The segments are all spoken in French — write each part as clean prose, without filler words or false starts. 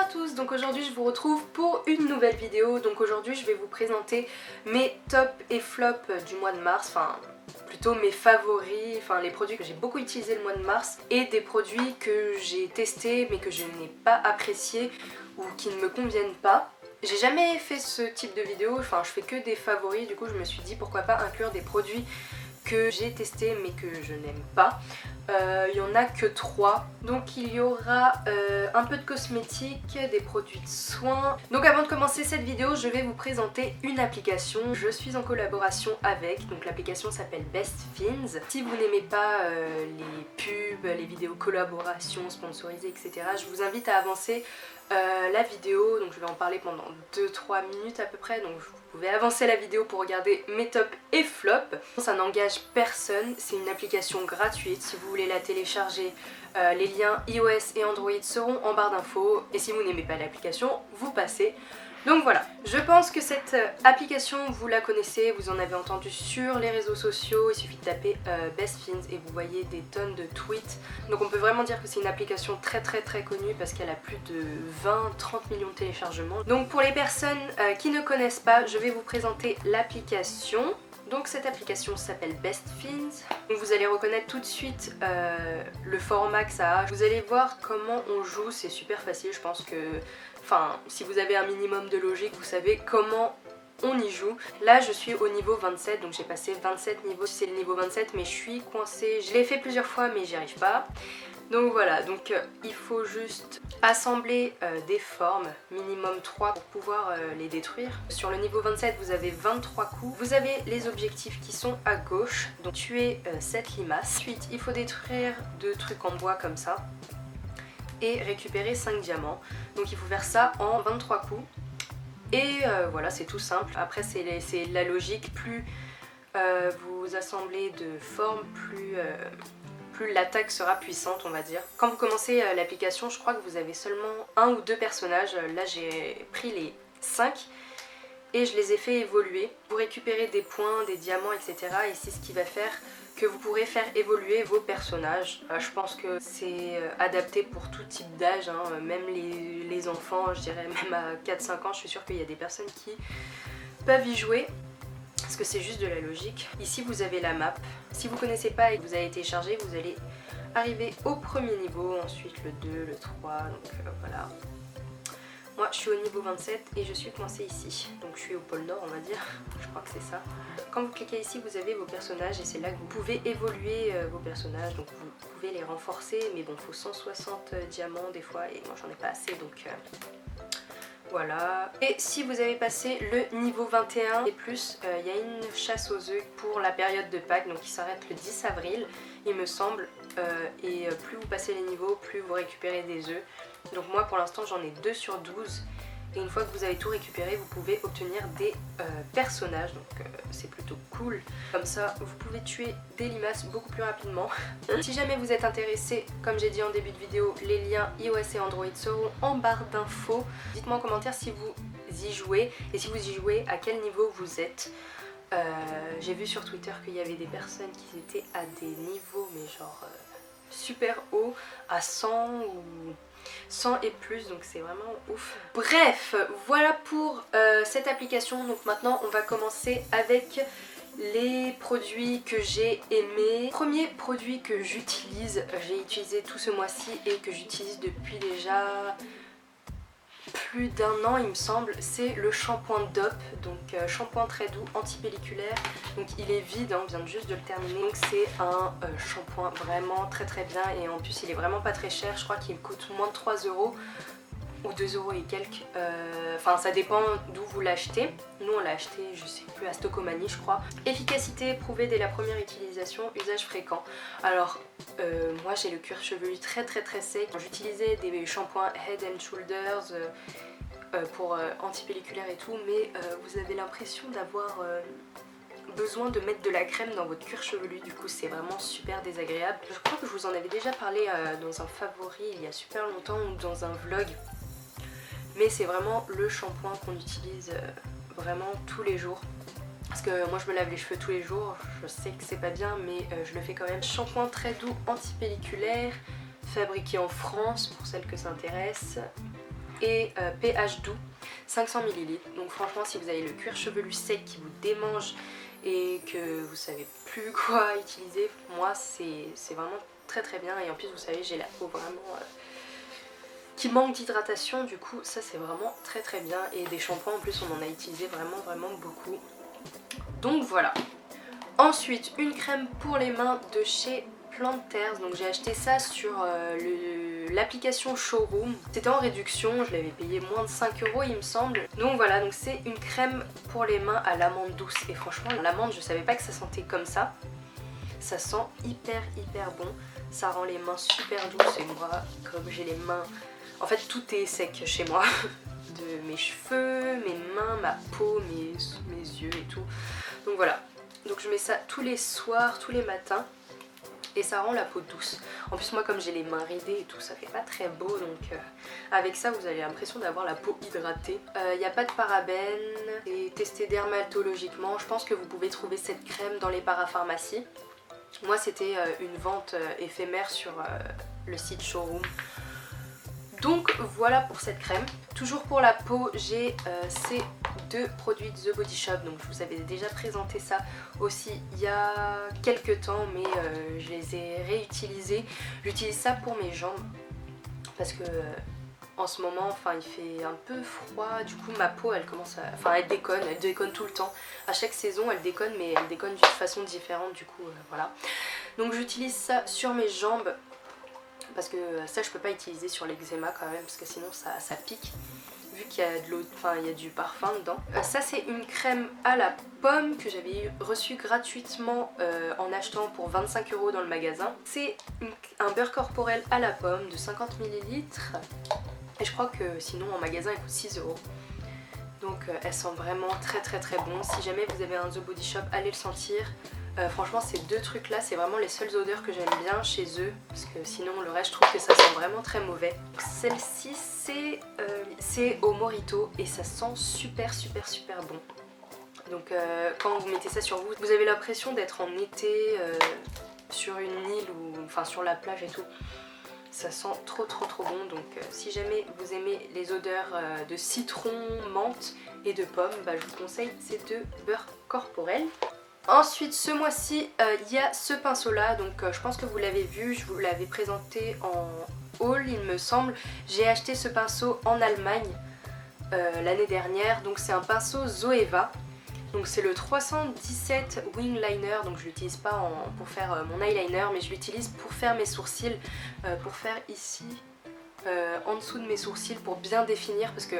tous, donc aujourd'hui je vous retrouve pour une nouvelle vidéo. Donc aujourd'hui je vais vous présenter mes tops et flops du mois de mars, enfin plutôt mes favoris, enfin les produits que j'ai beaucoup utilisés le mois de mars et des produits que j'ai testés mais que je n'ai pas appréciés ou qui ne me conviennent pas. J'ai jamais fait ce type de vidéo, enfin je fais que des favoris, du coup je me suis dit pourquoi pas inclure des produits que j'ai testés mais que je n'aime pas. Il y en a que 3, donc il y aura un peu de cosmétiques, des produits de soins. Donc avant de commencer cette vidéo, je vais vous présenter une application. Je suis en collaboration avec, donc l'application s'appelle Best Fiends. Si vous n'aimez pas les pubs, les vidéos collaborations, sponsorisées, etc., je vous invite à avancer la vidéo, donc je vais en parler pendant 2-3 minutes à peu près, donc vous pouvez avancer la vidéo pour regarder mes tops et flops. Ça n'engage personne, c'est une application gratuite. Si vous voulez la télécharger, les liens iOS et Android seront en barre d'infos, et si vous n'aimez pas l'application, vous passez. Donc voilà, je pense que cette application, vous la connaissez, vous en avez entendu sur les réseaux sociaux, il suffit de taper Best Fiends et vous voyez des tonnes de tweets. Donc on peut vraiment dire que c'est une application très connue parce qu'elle a plus de 20-30 millions de téléchargements. Donc pour les personnes qui ne connaissent pas, je vais vous présenter l'application. Donc cette application s'appelle Best Fiends. Vous allez reconnaître tout de suite le format que ça a. Vous allez voir comment on joue, c'est super facile, je pense que... Enfin, si vous avez un minimum de logique, vous savez comment on y joue. Là, je suis au niveau 27, donc j'ai passé 27 niveaux. C'est le niveau 27, mais je suis coincée. Je l'ai fait plusieurs fois, mais j'y arrive pas. Donc voilà, donc il faut juste assembler des formes, minimum 3 pour pouvoir les détruire. Sur le niveau 27, vous avez 23 coups. Vous avez les objectifs qui sont à gauche, donc tuer 7 limaces. Ensuite, il faut détruire 2 trucs en bois comme ça et récupérer 5 diamants. Donc il faut faire ça en 23 coups. Et voilà, c'est tout simple. Après c'est la logique, plus vous assemblez de formes, plus l'attaque sera puissante, on va dire. Quand vous commencez l'application, je crois que vous avez seulement 1 ou 2 personnages. Là j'ai pris les 5 et je les ai fait évoluer. Vous récupérez des points, des diamants, etc. Et c'est ce qui va faire que vous pourrez faire évoluer vos personnages. Je pense que c'est adapté pour tout type d'âge, hein. Même les enfants, je dirais même à 4-5 ans, je suis sûre qu'il y a des personnes qui peuvent y jouer. Parce que c'est juste de la logique. Ici vous avez la map. Si vous connaissez pas et que vous avez téléchargé, vous allez arriver au premier niveau, ensuite le 2, le 3, donc voilà. Moi je suis au niveau 27 et je suis coincée ici. Donc je suis au pôle nord on va dire, je crois que c'est ça. Quand vous cliquez ici vous avez vos personnages et c'est là que vous pouvez évoluer vos personnages. Donc vous pouvez les renforcer, mais bon il faut 160 diamants des fois et moi j'en ai pas assez donc... Voilà. Et si vous avez passé le niveau 21 et plus, il y a une chasse aux œufs pour la période de Pâques, donc qui s'arrête le 10 avril, il me semble. Et plus vous passez les niveaux, plus vous récupérez des œufs. Donc moi pour l'instant j'en ai 2 sur 12. Et une fois que vous avez tout récupéré, vous pouvez obtenir des personnages, donc c'est plutôt cool. Comme ça, vous pouvez tuer des limaces beaucoup plus rapidement. Si jamais vous êtes intéressé, comme j'ai dit en début de vidéo, les liens iOS et Android seront en barre d'infos. Dites-moi en commentaire si vous y jouez, et si vous y jouez, à quel niveau vous êtes. J'ai vu sur Twitter qu'il y avait des personnes qui étaient à des niveaux, mais genre super haut, à 100 ou... 100 et plus, donc c'est vraiment ouf. Bref, voilà pour cette application. Donc maintenant on va commencer avec les produits que j'ai aimés. Premier produit que j'utilise, j'ai utilisé tout ce mois-ci et que j'utilise depuis déjà plus d'1 an il me semble, c'est le shampoing DOP, donc shampoing très doux anti-pelliculaire. Donc il est vide, hein, on vient juste de le terminer. Donc c'est un shampoing vraiment très bien et en plus il est vraiment pas très cher, je crois qu'il coûte moins de 3 € ou 2 € et quelques. Enfin ça dépend d'où vous l'achetez. Nous on l'a acheté, je sais plus, à Stocomanie je crois. Efficacité prouvée dès la première utilisation, usage fréquent. Alors moi j'ai le cuir chevelu très sec. J'utilisais des shampoings Head and Shoulders pour anti-pelliculaire et tout, mais vous avez l'impression d'avoir besoin de mettre de la crème dans votre cuir chevelu, du coup c'est vraiment super désagréable. Je crois que je vous en avais déjà parlé dans un favori il y a super longtemps ou dans un vlog, mais c'est vraiment le shampoing qu'on utilise vraiment tous les jours. Parce que moi je me lave les cheveux tous les jours, je sais que c'est pas bien mais je le fais quand même. Shampoing très doux anti-pelliculaire, fabriqué en France pour celles que ça intéresse. et pH doux 500 ml. Donc franchement si vous avez le cuir chevelu sec qui vous démange et que vous savez plus quoi utiliser, moi c'est vraiment très très bien. Et en plus vous savez j'ai la peau vraiment qui manque d'hydratation, du coup ça c'est vraiment très très bien. Et des shampoings en plus on en a utilisé vraiment beaucoup. Donc voilà. Ensuite une crème pour les mains de chez Planters, donc j'ai acheté ça sur l'application Showroom. C'était en réduction, je l'avais payé moins de 5 € il me semble. Donc voilà, donc c'est une crème pour les mains à l'amande douce. Et franchement l'amande je savais pas que ça sentait comme ça. Ça sent hyper bon, ça rend les mains super douces. Et moi comme j'ai les mains, en fait tout est sec chez moi. De mes cheveux, mes mains, ma peau, mes yeux et tout. Donc voilà, donc je mets ça tous les soirs, tous les matins. Et ça rend la peau douce. En plus moi comme j'ai les mains ridées et tout, ça fait pas très beau, donc avec ça vous avez l'impression d'avoir la peau hydratée. Il n'y a pas de parabènes, c'est testé dermatologiquement. Je pense que vous pouvez trouver cette crème dans les parapharmacies. Moi c'était une vente éphémère sur le site Showroom. Donc voilà pour cette crème. Toujours pour la peau, j'ai ces deux produits de The Body Shop. Donc je vous avais déjà présenté ça aussi il y a quelques temps, mais je les ai réutilisés. J'utilise ça pour mes jambes parce que en ce moment, enfin il fait un peu froid, du coup ma peau elle commence à... Enfin elle déconne tout le temps. À chaque saison elle déconne, mais elle déconne d'une façon différente, du coup voilà. Donc j'utilise ça sur mes jambes. Parce que ça je peux pas utiliser sur l'eczéma quand même, parce que sinon ça pique, vu qu'il y a de l'eau, enfin il y a du parfum dedans. Ça c'est une crème à la pomme que j'avais reçue gratuitement en achetant pour 25 € dans le magasin. C'est un beurre corporel à la pomme de 50 ml. Et je crois que sinon en magasin elle coûte 6 €. Donc elle sent vraiment très bon. Si jamais vous avez un The Body Shop, allez le sentir. Franchement ces deux trucs là c'est vraiment les seules odeurs que j'aime bien chez eux, parce que sinon le reste je trouve que ça sent vraiment très mauvais. Celle-ci c'est au Morito et ça sent super bon. Donc quand vous mettez ça sur vous, vous avez l'impression d'être en été sur une île ou enfin sur la plage et tout. Ça sent trop bon. Donc si jamais vous aimez les odeurs de citron, menthe et de pomme, bah, je vous conseille ces deux beurres corporels. Ensuite ce mois-ci il y a ce pinceau là, donc je pense que vous l'avez vu, je vous l'avais présenté en haul il me semble. J'ai acheté ce pinceau en Allemagne l'année dernière, donc c'est un pinceau Zoeva. Donc c'est le 317 Wing Liner, donc je l'utilise pas pour faire mon eyeliner, mais je l'utilise pour faire mes sourcils, pour faire ici en dessous de mes sourcils pour bien définir, parce que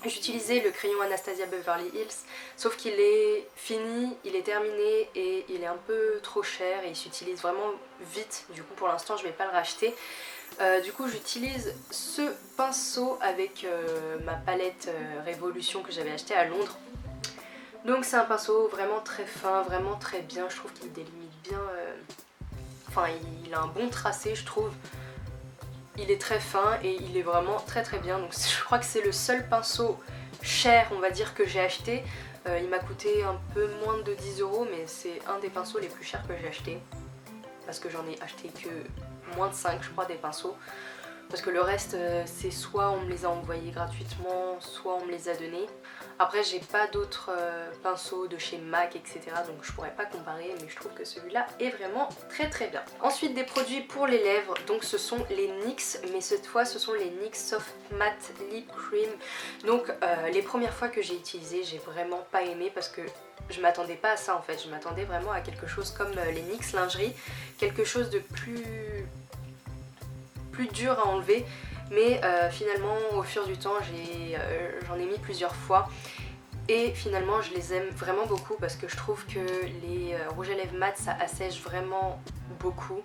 j'utilisais le crayon Anastasia Beverly Hills, sauf qu'il est fini, il est terminé et il est un peu trop cher et il s'utilise vraiment vite. Du coup pour l'instant je vais pas le racheter. Du coup j'utilise ce pinceau avec ma palette Révolution que j'avais acheté à Londres. Donc c'est un pinceau vraiment très fin, vraiment très bien. Je trouve qu'il délimite bien, enfin il a un bon tracé je trouve. Il est très fin et il est vraiment très bien. Donc je crois que c'est le seul pinceau cher on va dire que j'ai acheté. Il m'a coûté un peu moins de 10 €, mais c'est un des pinceaux les plus chers que j'ai acheté. Parce que j'en ai acheté que moins de 5 je crois des pinceaux. Parce que le reste c'est soit on me les a envoyés gratuitement, soit on me les a donnés. Après j'ai pas d'autres pinceaux de chez MAC etc, donc je pourrais pas comparer, mais je trouve que celui-là est vraiment très bien. Ensuite des produits pour les lèvres, donc ce sont les NYX, mais cette fois ce sont les NYX Soft Matte Lip Cream. Donc les premières fois que j'ai utilisé j'ai vraiment pas aimé, parce que je m'attendais pas à ça en fait. Je m'attendais vraiment à quelque chose comme les NYX lingerie, quelque chose de plus dur à enlever. Mais finalement au fur du temps j'en ai mis plusieurs fois et finalement je les aime vraiment beaucoup, parce que je trouve que les rouges à lèvres mat ça assèche vraiment beaucoup,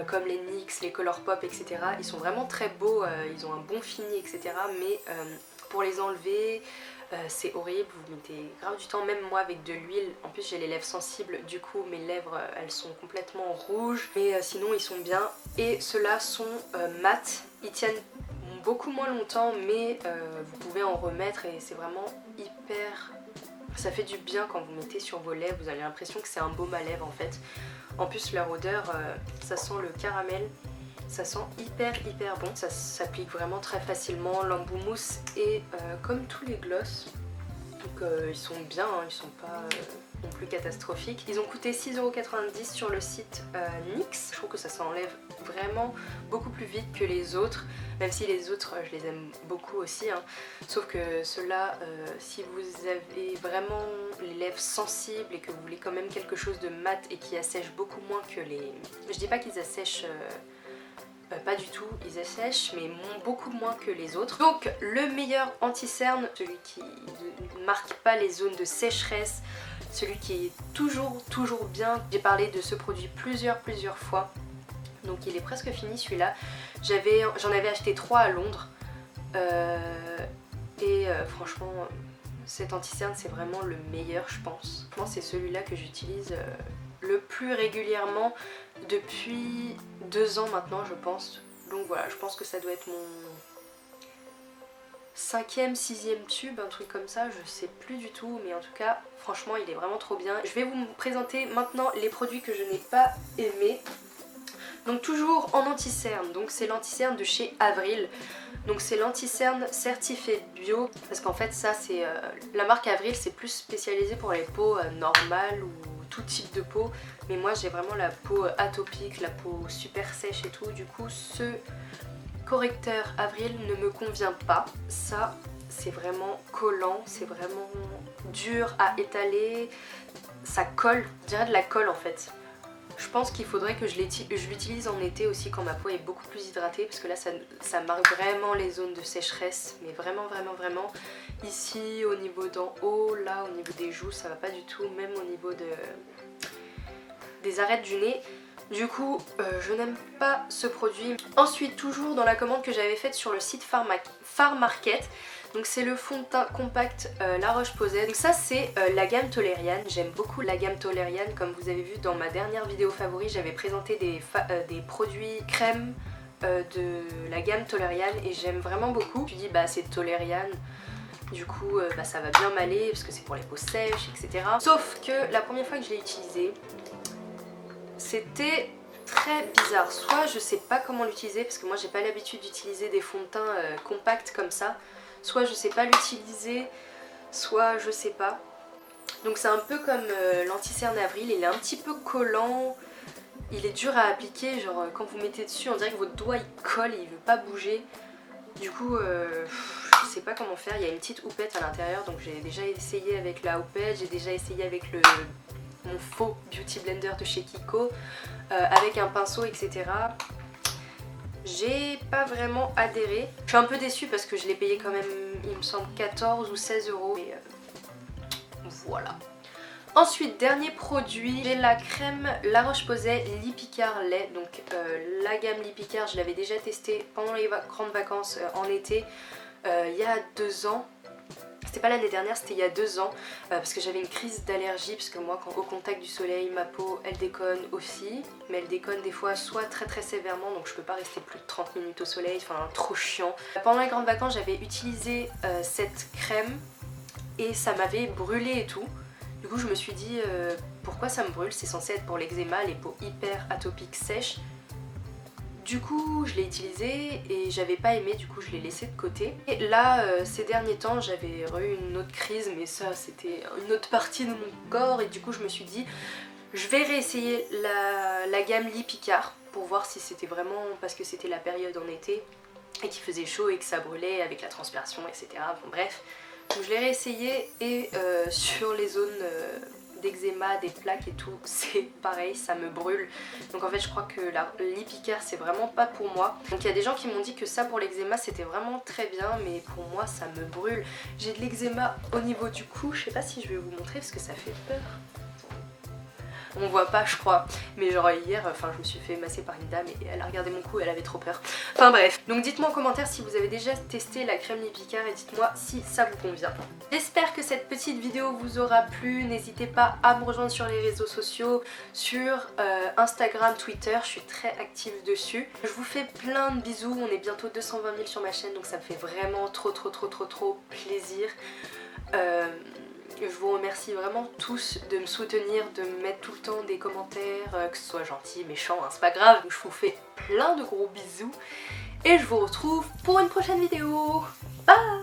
comme les NYX, les Colourpop etc. Ils sont vraiment très beaux, ils ont un bon fini etc. Mais pour les enlever c'est horrible, vous mettez grave du temps, même moi avec de l'huile. En plus j'ai les lèvres sensibles, du coup mes lèvres elles sont complètement rouges, mais sinon ils sont bien. Et ceux-là sont mat, ils tiennent beaucoup moins longtemps, mais vous pouvez en remettre et c'est vraiment hyper... Ça fait du bien quand vous mettez sur vos lèvres, vous avez l'impression que c'est un baume à lèvres en fait. En plus leur odeur, ça sent le caramel Ça sent hyper bon, ça s'applique vraiment très facilement. L'embout mousse est comme tous les gloss. Donc ils sont bien, hein, ils sont pas non plus catastrophiques. Ils ont coûté 6,90€ sur le site NYX. Je trouve que ça s'enlève vraiment beaucoup plus vite que les autres, même si les autres je les aime beaucoup aussi, hein. Sauf que ceux-là, si vous avez vraiment les lèvres sensibles et que vous voulez quand même quelque chose de mat et qui assèche beaucoup moins que les... Je dis pas qu'ils assèchent... pas du tout, ils assèchent mais beaucoup moins que les autres. Donc le meilleur anti-cerne, celui qui ne marque pas les zones de sécheresse, celui qui est toujours bien. J'ai parlé de ce produit plusieurs fois, donc il est presque fini celui-là. J'en avais acheté 3 à Londres franchement cet anti-cerne c'est vraiment le meilleur je pense. Je pense que c'est celui-là que j'utilise le plus régulièrement depuis 2 ans maintenant je pense. Donc voilà, je pense que ça doit être mon 5e, 6e tube, un truc comme ça, je sais plus du tout, mais en tout cas franchement il est vraiment trop bien. Je vais vous présenter maintenant les produits que je n'ai pas aimés. Donc toujours en anti-cerne, donc c'est l'anti-cerne de chez Avril. Donc c'est l'anti-cerne certifié bio, parce qu'en fait ça c'est la marque Avril, c'est plus spécialisé pour les peaux normales ou tout type de peau, mais moi j'ai vraiment la peau atopique, la peau super sèche et tout, du coup ce correcteur Avril ne me convient pas. Ça c'est vraiment collant, c'est vraiment dur à étaler, ça colle, on dirait de la colle en fait. Je pense qu'il faudrait que je l'utilise en été aussi quand ma peau est beaucoup plus hydratée, parce que là ça marque vraiment les zones de sécheresse, mais vraiment. Ici au niveau d'en haut, là au niveau des joues ça va pas du tout, même au niveau des arêtes du nez. Du coup je n'aime pas ce produit. Ensuite toujours dans la commande que j'avais faite sur le site Farmarket, donc c'est le fond de teint compact La Roche-Posay. Donc ça c'est la gamme Toleriane, j'aime beaucoup la gamme Toleriane. Comme vous avez vu dans ma dernière vidéo favori, j'avais présenté des produits crème de la gamme Toleriane et j'aime vraiment beaucoup. Je me suis dit bah c'est Toleriane, du coup ça va bien m'aller parce que c'est pour les peaux sèches etc. Sauf que la première fois que je l'ai utilisé, c'était très bizarre. Soit je sais pas comment l'utiliser parce que moi j'ai pas l'habitude d'utiliser des fonds de teint compacts comme ça. Soit je sais pas l'utiliser, soit je sais pas. Donc c'est un peu comme l'anti-cerne Avril, il est un petit peu collant, il est dur à appliquer, genre quand vous mettez dessus on dirait que votre doigt il colle et il veut pas bouger. Du coup je sais pas comment faire, il y a une petite houppette à l'intérieur, donc j'ai déjà essayé avec la houppette, j'ai déjà essayé avec mon faux beauty blender de chez Kiko, avec un pinceau etc. J'ai pas vraiment adhéré. Je suis un peu déçue parce que je l'ai payé quand même, il me semble 14 ou 16 €. Mais voilà. Ensuite, dernier produit, j'ai la crème La Roche-Posay Lipicard lait. Donc la gamme Lipicard, je l'avais déjà testée pendant les grandes vacances en été, il y a 2 ans. C'était pas l'année dernière, c'était il y a 2 ans, parce que j'avais une crise d'allergie, parce que moi quand au contact du soleil, ma peau elle déconne aussi, mais elle déconne des fois soit très sévèrement, donc je peux pas rester plus de 30 minutes au soleil, enfin trop chiant. Pendant les grandes vacances j'avais utilisé cette crème et ça m'avait brûlé et tout. Du coup je me suis dit pourquoi ça me brûle, c'est censé être pour l'eczéma, les peaux hyper atopiques sèches. Du coup je l'ai utilisé et j'avais pas aimé, du coup je l'ai laissé de côté. Et là ces derniers temps j'avais eu une autre crise, mais ça c'était une autre partie de mon corps, et du coup je me suis dit je vais réessayer la gamme Lipicard pour voir si c'était vraiment parce que c'était la période en été et qu'il faisait chaud et que ça brûlait avec la transpiration etc. Bon bref, donc je l'ai réessayé et sur les zones d'eczéma, des plaques et tout, c'est pareil, ça me brûle. Donc en fait je crois que la Lipicard c'est vraiment pas pour moi. Donc il y a des gens qui m'ont dit que ça pour l'eczéma c'était vraiment très bien, mais pour moi ça me brûle. J'ai de l'eczéma au niveau du cou, je sais pas si je vais vous montrer parce que ça fait peur. On voit pas je crois, mais genre hier je me suis fait masser par une dame et elle a regardé mon cou et elle avait trop peur. Enfin bref, donc dites-moi en commentaire si vous avez déjà testé la crème Lipicard et dites-moi si ça vous convient. J'espère que cette petite vidéo vous aura plu, n'hésitez pas à me rejoindre sur les réseaux sociaux, sur Instagram, Twitter, je suis très active dessus. Je vous fais plein de bisous, on est bientôt 220 000 sur ma chaîne, donc ça me fait vraiment trop plaisir. Je vous remercie vraiment tous de me soutenir, de me mettre tout le temps des commentaires, que ce soit gentil, méchant, hein, c'est pas grave. Je vous fais plein de gros bisous et je vous retrouve pour une prochaine vidéo. Bye!